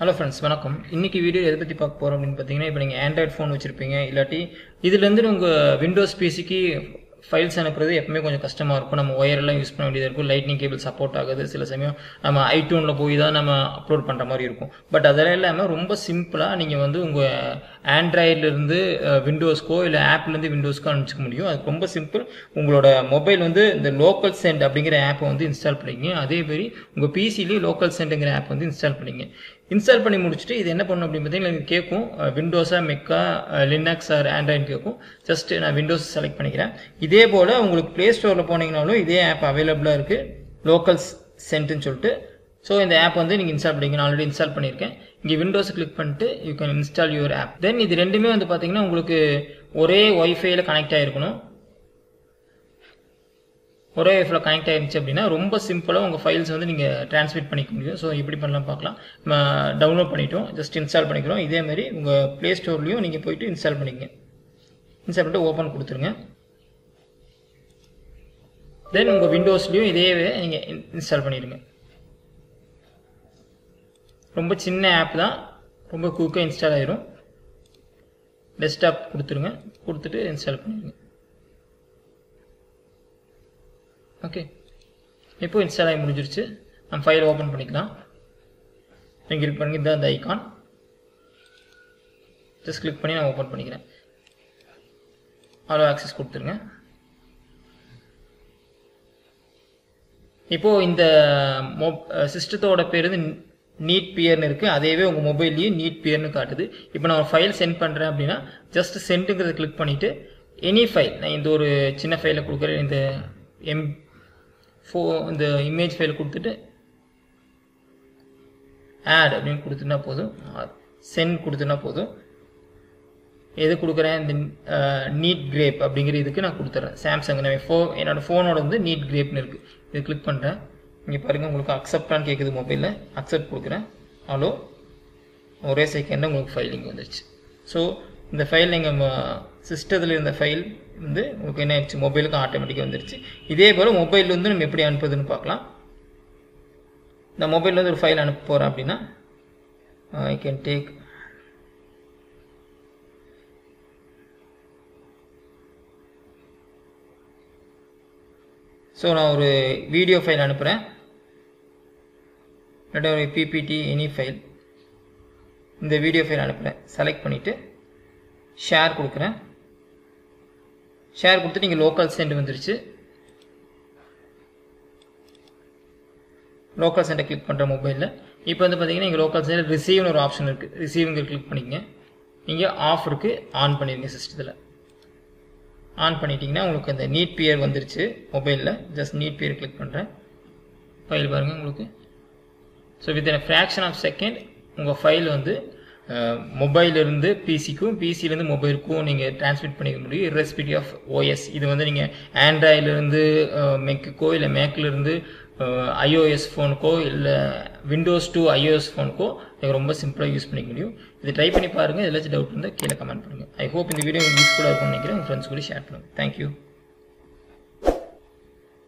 Hello friends, வணக்கம். இன்னைக்கு video எதை பத்தி பார்க்க போறோம் அப்படினு பாத்தீங்கன்னா இப்போ நீங்க Android phone வச்சிருப்பீங்க இல்லாட்டி இதுல இருந்து உங்க Windows PCக்கு ஃபைல்ஸ் அனுப்புறது எப்பவுமே கொஞ்சம் கஷ்டமா இருக்கும். நம்ம ஒயர் எல்லாம் யூஸ் பண்ண வேண்டியதா இருக்கும். லைட்னிங் கேபிள் சப்போர்ட் ஆகாது. சில சமயம் நம்ம iTuneல போய் தான் நம்ம அப்லோட் பண்ற மாதிரி இருக்கும். பட் அதெல்லாம் இல்லாம ரொம்ப சிம்பிளா நீங்க வந்து உங்க Androidல இருந்து Windowsக்கோ இல்ல ஆப்ல இருந்து Windowsக்கோ அனுப்பிக்க முடியும். அது ரொம்ப சிம்பிள். உங்களோட மொபைல் வந்து இந்த லோக்கல் சென்ட் அப்படிங்கற ஆப் வந்து இன்ஸ்டால் பண்ணிக்கங்க. அதே மாதிரி உங்க PCலயே லோக்கல் சென்ட்ங்கற ஆப் வந்து இன்ஸ்டால் பண்ணிக்கங்க. இன்ஸ்டால் பண்ணி முடிச்சிட்டு இது என்ன பண்ணனும் அப்படி பார்த்தீங்கன்னா எனக்கு கேக்கும் விண்டோஸா மெக்கா லினக்ஸ் ஆர் ஆண்ட்ராய்டு கேக்கும் ஜஸ்ட் நான் விண்டோஸ் செலக்ட் பண்ணிக்கிறேன். இதே போல உங்களுக்கு Play Storeல போனீங்கனாலும் இதே ஆப் அவேலபிளா இருக்கு லோக்கல் சென்ட்னு சொல்லிட்டு. சோ இந்த ஆப் வந்து நீங்க இன்ஸ்டால் பண்ணிக்கங்க. நான் ஆல்ரெடி இன்ஸ்டால் பண்ணிருக்கேன். இங்க விண்டோஸ் கிளிக் பண்ணிட்டு you can install your app. தென் இது ரெண்டுமே வந்து பாத்தீங்கன்னா உங்களுக்கு ஒரே வைஃபைல கனெக்ட் ஆயிருக்கணும். ஒரே வைஃபைல கனெக்ட் ஆயிருச்சு அப்படினா ரொம்ப சிம்பிளா உங்க ஃபைல்ஸ் வந்து நீங்க ட்ரான்ஸ்மிட் பண்ணிக்க முடியும். சோ எப்படி பண்ணலாம் பார்க்கலாம். டவுன்லோட் பண்ணிட்டோம். ஜஸ்ட் இன்ஸ்டால் பண்ணிக்கிறோம். இதே மாதிரி உங்க Play Storeலயும் நீங்க போய்ட்டு இன்ஸ்டால் பண்ணிக்கங்க. இன்ஸ்டால் பண்ணிட்டு ஓபன் கொடுத்துருங்க. தென் உங்க விண்டோஸ்லயும் இதேவே நீங்க இன்ஸ்டால் பண்ணிடுங்க. ரொம்ப சின்ன ஆப் தான். ரொம்ப குயிக்கா இன்ஸ்டால் ஆயிரும். டெஸ்க்டாப் கொடுத்துருங்க. கொடுத்துட்டு இன்ஸ்டால் பண்ணிடுங்க. ஓகே. இப்போ இன்ஸ்டால் ஆகி முடிஞ்சிருச்சு. நம்ம ஃபைல் ஓபன் பண்ணிக்கலாம். நீங்க கிளிக் பண்ணி இந்த ஐகான் ஜஸ்ட் கிளிக் பண்ணி நான் ஓபன் பண்ணிக்கிறேன். ஆல் ஆக்சஸ் கொடுத்துருங்க. இப்போ இந்த சிஸ்டத்தோட பேர் வந்து நீட் பியர்னு இருக்கு. அதேவே உங்க மொபைல்லயே நீட் பியர்னு காட்டுது. இப்போ நான் ஒரு ஃபைல் சென்ட் பண்றேன் அப்படினா ஜஸ்ட் சென்ட்ங்கறத கிளிக் பண்ணிட்டு எனி ஃபைல் நான் இந்த ஒரு சின்ன ஃபைலை கொடுக்கிறேன். இந்த இந்த இமேஜ் ஃபைல் கொடுத்துட்டு ஆட் அப்படின்னு கொடுத்தா போதும். சென்ட் கொடுத்தா போதும். எது கொடுக்குறேன் இந்த நீட் கிரேப் அப்படிங்கிற இதுக்கு நான் கொடுத்துறேன். சாம்சங் என்னோட ஃபோனோட வந்து நீட் கிரேப்னு இருக்கு. இது கிளிக் பண்றேன். இங்க பாருங்க உங்களுக்கு அக்செப்டான்னு கேக்குது மொபைல்ல. அக்செப்ட் கொடுக்குறேன். ஹலோ ஒரே செகண்ட்ல உங்களுக்கு ஃபைல் இங்க வந்துருச்சு. சோ இந்த ஃபைல் நீங்க சிஸ்டத்துல இருந்த ஃபைல் வந்து உங்களுக்கு என்ன ஆயிடுச்சு மொபைலுக்கு ஆட்டோமேட்டிக்கா வந்துருச்சு. இதே போல மொபைல்ல இருந்து நம்ம எப்படி அனுப்புறதுன்னு பார்க்கலாம். இந்த மொபைல்ல இருந்து ஒரு ஃபைல் அனுப்ப போறேன் அப்படினா I can take சோ நான் ஒரு வீடியோ ஃபைல் அனுப்புறேன். இல்ல ஒரு PPT எனி ஃபைல். இந்த வீடியோ ஃபைல் அனுப்புறேன். செலக்ட் பண்ணிட்டு ஷேர் கொடுக்கிறேன். ஷேர் கொடுத்து நீங்க லோக்கல் சென்ட் வந்துருச்சு. லோக்கல் சென்ட் கிளிக் பண்ற மொபைல்ல இப்போ வந்து பாத்தீங்கன்னா இங்க லோக்கல் சென்ட் ரிசீவ்னு ஒரு ஆப்ஷன் இருக்கு. ரிசீவ்ங்க கிளிக் பண்ணிக்கங்க. இங்க ஆஃப் இருக்கு. ஆன் பண்ணிருங்க சிஸ்டத்துல. ஆன் பண்ணிட்டீங்கன்னா உங்களுக்கு அந்த நீட் பியர் வந்துருச்சு மொபைல்ல. ஜஸ்ட் நீட் பியர் கிளிக் பண்றேன். ஃபைல் பாருங்க உங்களுக்கு. So within a fraction of second உங்க ஃபைல் வந்து மொபைல்ல இருந்து PCக்கும் PCல இருந்து மொபைலுக்கும் நீங்க ட்ரான்ஸ்மிட் பண்ணிக்க முடியும் irrespective of OS. இது வந்து நீங்க Androidல இருந்து Macக்கோ இல்ல Macல இருந்து iOS ஃபோனுக்கோ இல்ல Windows to iOS ஃபோனுக்கோ நீங்க ரொம்ப சிம்பிளா யூஸ் பண்ணிக்க முடியும். இது ட்ரை பண்ணி பாருங்க. ஏதாச்சும் டவுட் இருந்தா கீழ கமெண்ட் பண்ணுங்க. ஐ ஹோப் இந்த வீடியோ உங்களுக்கு யூஸ்ஃபுல்லா இருக்கும்னு நினைக்கிறேன். உங்க ஃப்ரெண்ட்ஸ் கூட ஷேர் பண்ணுங்க. Thank you.